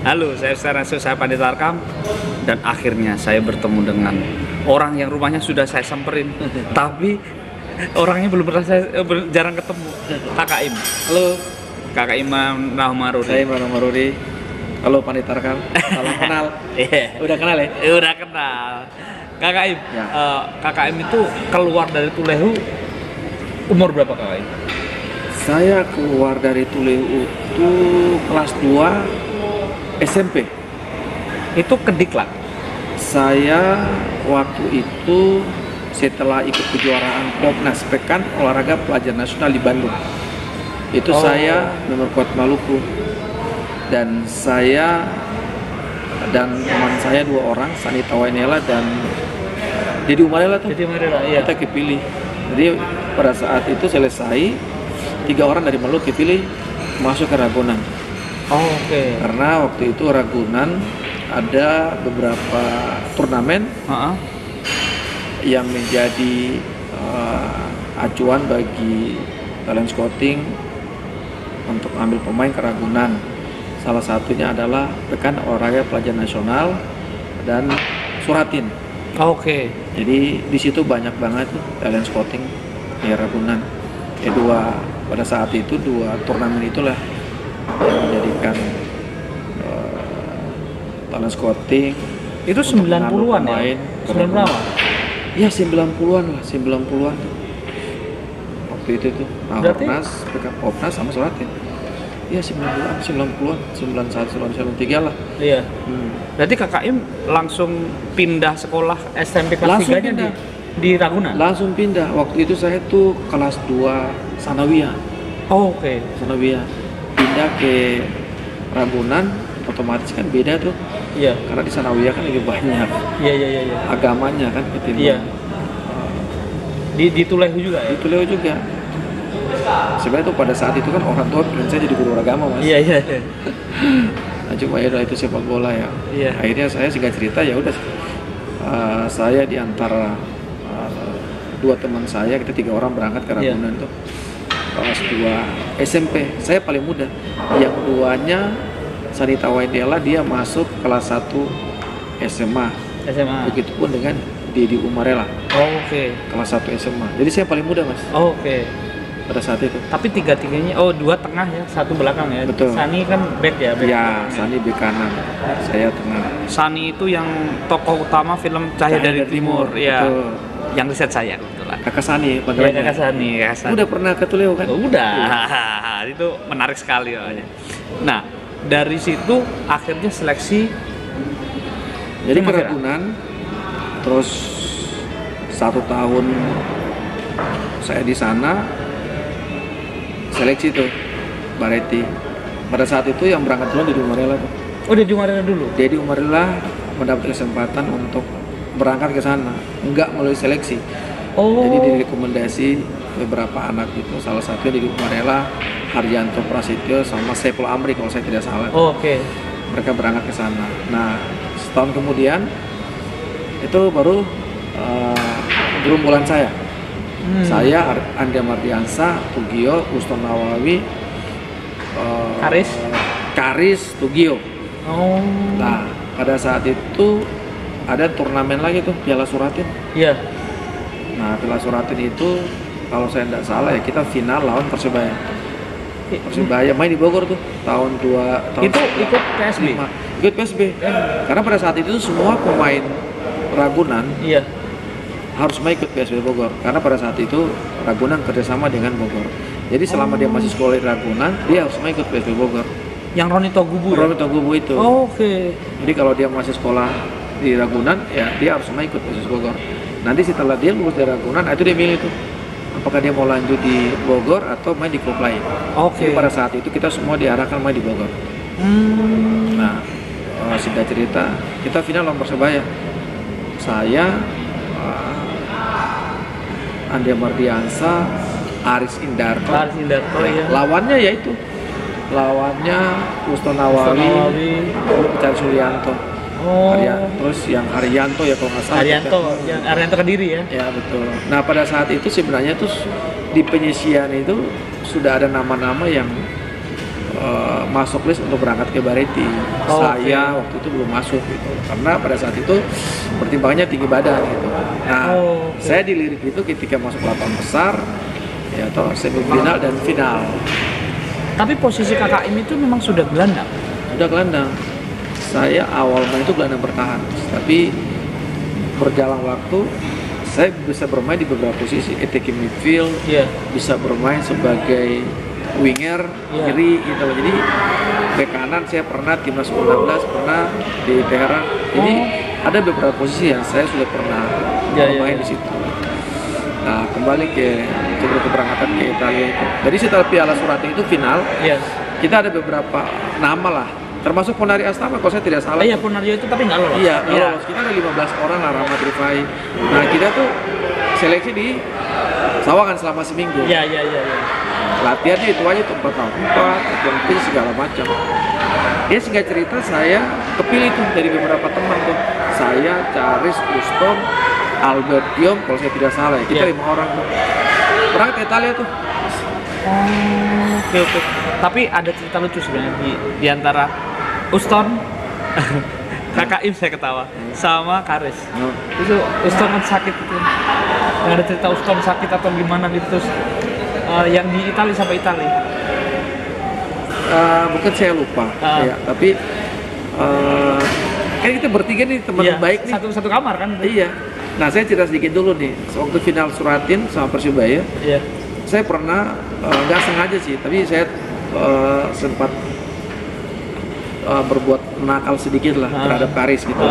Halo, saya Pandit Arkam. Dan akhirnya saya bertemu dengan orang yang rumahnya sudah saya samperin, tapi orangnya belum pernah jarang ketemu. Kakak Im. Halo, Kakak Imam Rahmarudi. saya Imam Rahmarudi. Halo Pandit Arkam. Salam kenal. Iya. Udah kenal ya? Udah kenal. Kakak Im, Ya. Kakak Im itu keluar dari Tulehu umur berapa Kakak Im? Saya keluar dari Tulehu itu kelas 2 SMP. Itu ke Diklat. Saya waktu itu setelah ikut kejuaraan Popnas Pekan Olahraga Pelajar Nasional di Bandung. Itu saya memperkuat Maluku. Dan saya dan teman saya 2 orang, Sani Tawainela dan Dedi Umarela tuh. Jadi Marela, iya. Kita kepilih. Jadi pada saat itu selesai 3 orang dari Maluku kepilih masuk ke Ragunan. Oh, oke. Karena waktu itu Ragunan ada beberapa turnamen yang menjadi acuan bagi talent scouting untuk ambil pemain ke Ragunan. Salah satunya adalah Pekan Olahraga Pelajar Nasional dan Suratin. Oke. Jadi di situ banyak banget tuh talent scouting di Ragunan. Pada saat itu 2 turnamen itulah yang menjadikan talent scouting. Itu 90-an ya? 90 berapa? Iya 90-an lah, 90-an tuh. Waktu itu tuh. Nah, Berarti? Popnas sama Suratin. Iya 90-an, 91, 93 lah. Iya. Berarti Kakak Im langsung pindah sekolah SMP kelas Langsung 3-nya pindah. di Ragunan? Langsung pindah. Waktu itu saya tuh kelas 2 Sanawiyah. Oh, oke. Sanawiyah. Pindah ke Ragunan, otomatis kan beda tuh. Iya. Karena di Sanawiyah kan lebih banyak Iya. agamanya kan Iya. ketimbang Di Tulehu juga ya? di Tulehu juga. Sebenarnya tuh pada saat itu kan orang tua pengen saya jadi guru agama, Mas. Iya. Nah, cuma ya udah itu sepak bola ya. Iya. Akhirnya saya singkat cerita ya udah saya di antara 2 teman saya, kita 3 orang berangkat ke Ragunan tuh kelas 2 SMP. Saya paling muda. Yang 2-nya Sanita Waidela, dia masuk kelas 1 SMA. Begitupun dengan Dedi Umarela, Oh, oke. kelas 1 SMA. Jadi saya paling muda, Mas, Oh, oke. pada saat itu. Tapi 3-3-nya, 2 tengah ya, 1 belakang ya? Betul. Sani kan back ya? Back. Ya, Sani bek kanan, saya tengah. Sani itu yang tokoh utama film Cahaya dari Timur. Ya. Betul. Yang riset saya kebetulan. Kakak Sani Iya, panggilannya. Kakak Sani. Udah pernah ke Tulehu kan? Udah. Itu menarik sekali soalnya. Nah, dari situ akhirnya seleksi. Jadi ke Cuma Ragunan, terus 1 tahun saya di sana seleksi tuh Bareti. Pada saat itu yang berangkat dulu Dedi Umarela tuh. Oh, dia Jumarena dulu. Dedi Umarela mendapat kesempatan untuk berangkat ke sana, enggak melalui seleksi. Oh. Jadi direkomendasi beberapa anak itu, salah satunya Dedi Umarela, Haryanto Prasetyo sama Saiful Amri kalau saya tidak salah. Oh, oke. Mereka berangkat ke sana. Nah, setahun kemudian itu baru gerombolan saya. Saya, Andrea Mardiansa, Tugio, Uston Nawawi, Karis, Tugio. Oh. Nah, pada saat itu ada turnamen lagi tuh, Piala Suratin. Iya. Nah, Piala Suratin itu kalau saya tidak salah ya kita final lawan Persebaya. Persebaya main di Bogor tuh tahun Itu ikut PSB. Ikut PSB. Karena pada saat itu semua pemain Ragunan Iya. harus main ikut PSB Bogor. Karena pada saat itu Ragunan kerjasama dengan Bogor. Jadi selama dia masih sekolah di Ragunan, dia harus main ikut PSB Bogor. Yang Roni Togubu ya? Roni Togubu itu. Oh, oke. Jadi kalau dia masih sekolah di Ragunan, ya dia harus main ikut PSB Bogor. Nanti setelah dia lulus dari Ragunan, itu dia milih tuh apakah dia mau lanjut di Bogor atau main di klub lain. Oke. Jadi pada saat itu kita semua diarahkan main di Bogor. Nah, singkat cerita, kita final lawan Persebaya. Saya, Andrea Mardiansa, Aris Indarto. Iya. Lawannya yaitu Uston Nawawi, Pecar Suryanto. Oh. Terus yang Haryanto ya kalau nggak salah. Haryanto Kediri ya? Ya betul. Nah pada saat itu sebenarnya tuh di penyisian itu sudah ada nama-nama yang masuk list untuk berangkat ke Bareti. Oh, Saya waktu itu belum masuk gitu, karena pada saat itu pertimbangannya tinggi badan gitu. Nah, saya dilirik itu ketika masuk 8 besar, ya atau semifinal dan final. Tapi posisi Kakak Im itu memang sudah gelandang. Sudah gelandang. Saya awal main itu gelandang bertahan, tapi berjalan waktu saya bisa bermain di beberapa posisi, attacking midfield, bisa bermain sebagai winger kiri gitu. Jadi bek kanan saya pernah timnas U16, pernah di Teheran. Jadi ada beberapa posisi yang saya sudah pernah bermain di situ. Nah, kembali ke keberangkatan ke Italia itu. Jadi setelah Piala Suratin itu final, kita ada beberapa nama lah. Termasuk Ponari Astana kalau saya tidak salah. Iya, Ponario itu tapi nggak lolos. Iya, nggak lolos. Kita ada 15 orang lah, Rahmat Rifai. Nah, kita tuh seleksi di Sawangan selama seminggu. Iya. Latihannya itu aja tuh 4 tahun 4, latihan itu segala macam. Ya singkat cerita saya kepilih tuh dari beberapa teman tuh. Saya, Charis, Uston, Albert Diom, kalau saya tidak salah ya. Kita 5 orang tuh. Berangkat ke Italia tuh. Oke. Tapi ada cerita lucu sebenarnya di antara Uston, Kakak Im saya ketawa, sama Karis. Itu Uston kan sakit gitu. Nggak ada cerita Uston sakit atau gimana gitu terus yang di Italia sampai Italia. Bukan saya lupa, ya, tapi kan kita bertiga nih teman baik nih. Satu kamar kan? Iya. Nah, saya cerita sedikit dulu nih. Waktu final Suratin sama Persibaya, saya pernah nggak sengaja sih, tapi saya sempat berbuat nakal sedikit lah terhadap Karis gitu.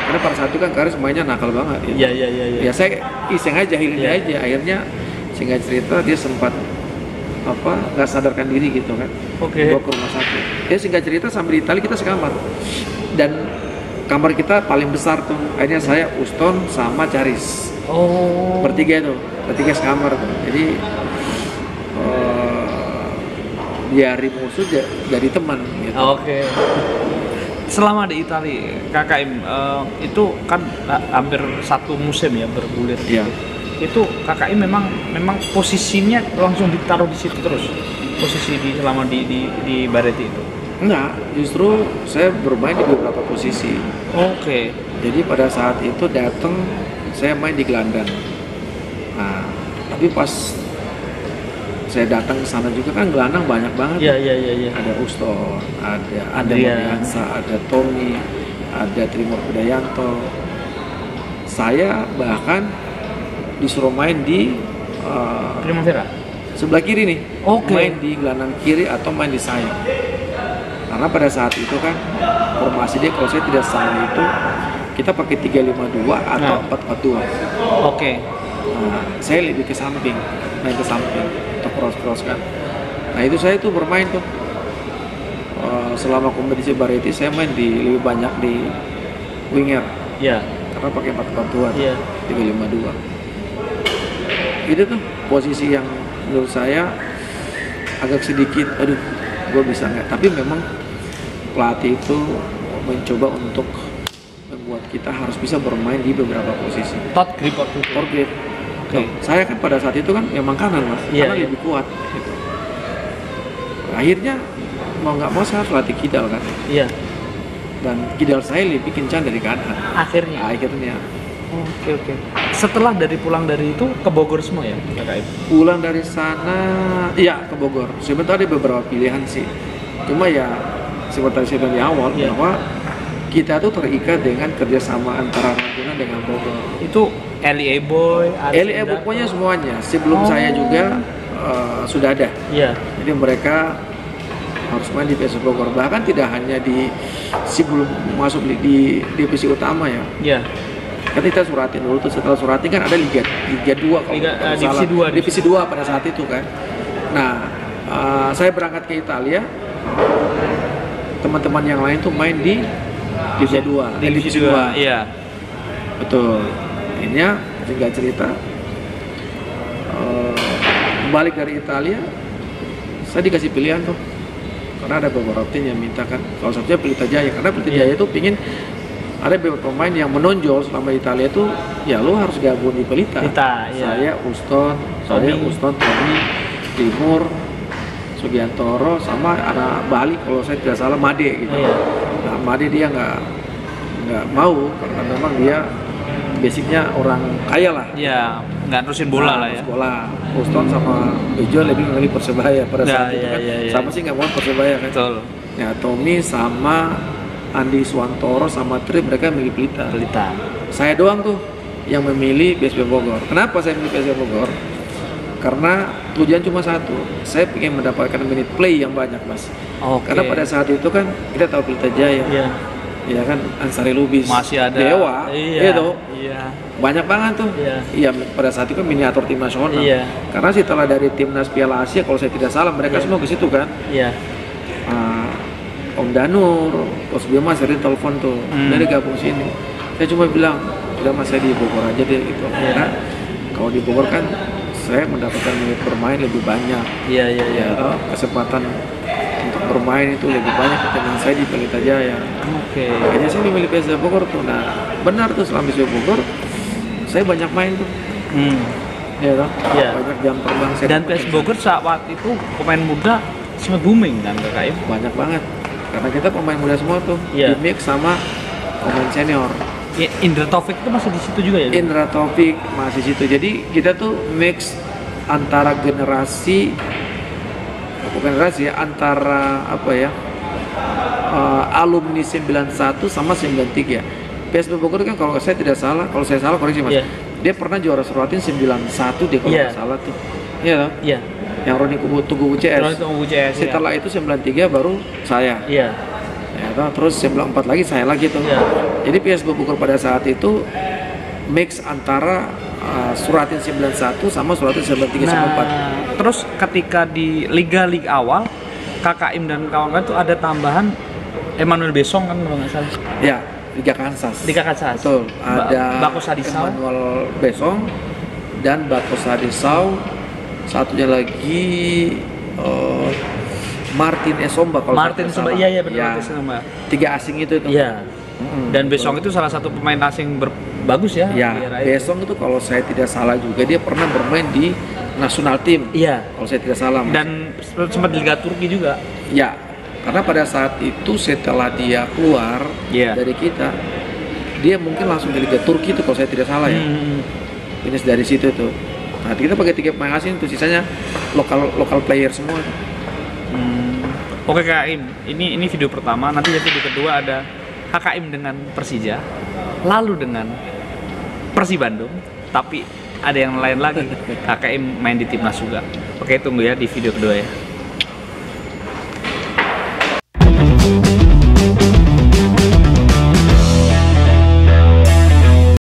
Karena pada saat itu kan Karis mainnya nakal banget. Gitu. Iya. Ya saya iseng aja, jahilin aja. Akhirnya singkat cerita dia sempat nggak sadarkan diri gitu kan. Bawa ke rumah sakit. Ya singkat cerita sampai di Italia kita sekamar. Dan kamar kita paling besar tuh. Akhirnya saya, Uston sama Charis. Bertiga sekamar tuh. Jadi biari musuh jadi teman gitu. Selama di Italia, Kakak Im itu kan hampir 1 musim ya bergulir. Itu Kakak Im memang posisinya langsung ditaruh di situ terus. Posisi selama di Bareti itu. Enggak, justru saya bermain di beberapa posisi. Jadi pada saat itu datang saya main di gelandang. Nah, tapi pas saya datang ke sana juga kan gelandang banyak banget. Iya. Ada Uston, ada Modiansa, ada Tommy, ada Trimur Budayanto. Saya bahkan disuruh main di Primavera sebelah kiri nih. Main di gelandang kiri atau main di sayap. Karena pada saat itu kan formasi dia kalau saya tidak salah itu kita pakai 352 atau 442. Nah, saya lebih ke samping, main ke samping untuk cross kan. Nah itu saya tuh bermain tuh selama kompetisi Bareti saya main lebih banyak di winger. Karena pakai 442, 352. Itu tuh posisi yang menurut saya agak sedikit, gue bisa nggak. Tapi memang pelatih itu mencoba untuk membuat kita harus bisa bermain di beberapa posisi. Tot grip. Saya kan pada saat itu kan memang kanan mas, karena lebih kuat gitu. Akhirnya mau nggak mau saya harus latih kidal kan. Dan kidal saya lebih kencang dari kanan. Akhirnya. Setelah pulang dari itu ke Bogor semua ya, Kakak Im? Pulang dari sana, ke Bogor. Sebenarnya ada beberapa pilihan sih. Cuma ya seperti saya bilang di awal bahwa kita tuh terikat dengan kerjasama antara Ragunan dengan Bogor. Itu LEA Boy, pokoknya semuanya. Sebelum saya juga sudah ada. Jadi mereka harus main di PSS Bogor. Bahkan tidak hanya sebelum masuk di divisi utama ya. Kan kita Suratin dulu tuh, setelah Suratin kan ada Liga 2 kalau divisi 2 pada saat itu kan. Nah, saya berangkat ke Italia. Teman-teman yang lain tuh main di Divisi 2. Divisi 2. Iya. Betul. Akhirnya singkat cerita balik dari Italia saya dikasih pilihan tuh. Karena ada beberapa tim yang minta kan. Salah satunya Pelita Jaya, karena Pelita Jaya itu pingin ada beberapa pemain yang menonjol selama di Italia tuh, ya lo harus gabung di Pelita. Saya Uston, Tommy, Timur, Sugiantoro sama anak Bali kalau saya tidak salah Made gitu. Oh, iya. Nah, Made dia nggak mau karena memang dia basicnya orang kaya lah. Iya, nggak nerusin bola lah ya. Bola. Uston sama Bejo lebih memilih Persebaya pada saat itu kan. Sama sih nggak mau Persebaya kan. Betul. Ya Tommy sama Andi Suwantoro sama Tri mereka milih Pelita. Pelita. Saya doang tuh yang memilih PSB Bogor. Kenapa saya milih PSB Bogor? Karena tujuan cuma satu, saya ingin mendapatkan minute play yang banyak, Mas. Oke. Karena pada saat itu kan kita tahu Pelita Jaya, Iya. ya kan Ansari Lubis, Masih ada Dewa, iya, itu iya. banyak banget tuh. Iya. Iya, pada saat itu kan miniatur tim nasional. Iya. Karena setelah dari timnas Piala Asia, kalau saya tidak salah mereka Iya. semua ke situ kan. Iya. Om Danur, Coach Bima sering telepon tuh, dari gabung sini. Saya cuma bilang, udah Mas saya di Bogor aja deh gitu. Karena kalau di Bogor kan saya mendapatkan menit bermain lebih banyak. Iya, iya, iya. Ya, kesempatan untuk bermain itu lebih banyak ketimbang saya di Pelita Jaya. Oke. Makanya saya memilih PSB Bogor tuh. Nah, benar tuh selama PSB Bogor saya banyak main tuh. Ya toh? Iya. Banyak jam terbang saya. Dan PS Bogor saat waktu itu pemain muda sempat booming kan KKM? Banyak banget. Karena kita pemain muda semua tuh, Iya. di mix sama pemain senior. Ya, Indra Taufik itu masih di situ juga ya? Indra Taufik masih situ. Jadi kita tuh mix antara generasi, bukan generasi ya, antara apa ya, alumni 91 sama 93. PSB Bogor kan kalau saya tidak salah, kalau saya salah koreksi Mas. Iya. Dia pernah juara Suratin 91 deh kalau Iya. nggak salah tuh. Iya toh? Iya. Yang Roni Tugu CS. Terus itu UCS ya? Setelah itu 93 baru saya. Iya. Ya, toh? Terus 94 lagi saya lagi tuh. Iya. Jadi PSB Bogor pada saat itu mix antara Suratin 91 sama Suratin 93 94. Terus ketika di liga-liga awal KKM dan kawan-kawan itu ada tambahan Emmanuel Besong kan kalau nggak salah. Ya, Liga Kansas. Liga Kansas. Betul. Ada Bako Sadisau. Emmanuel Besong dan Bako Sadisau. Satunya lagi Martin Esomba kalau Martin tidak Somba, salah. iya benar Ya, Martin Somba. 3 asing itu. Iya. Dan betul. Besong itu salah satu pemain asing bagus ya. Ya, di era itu. Besong itu kalau saya tidak salah juga dia pernah bermain di nasional tim. Iya. Kalau saya tidak salah. Mas. Dan sempat di Liga Turki juga. Ya, karena pada saat itu setelah dia keluar Iya. dari kita, dia mungkin langsung di Liga Turki itu kalau saya tidak salah ya. Finish dari situ tuh. Nah, kita pakai 3 pemain asing tuh, sisanya lokal player semua. Oke KKM, ini video pertama. Nanti video kedua ada KKM dengan Persija, lalu dengan Persi Bandung. Tapi ada yang lain lagi. KKM main di timnas juga. Oke, tunggu ya di video kedua ya.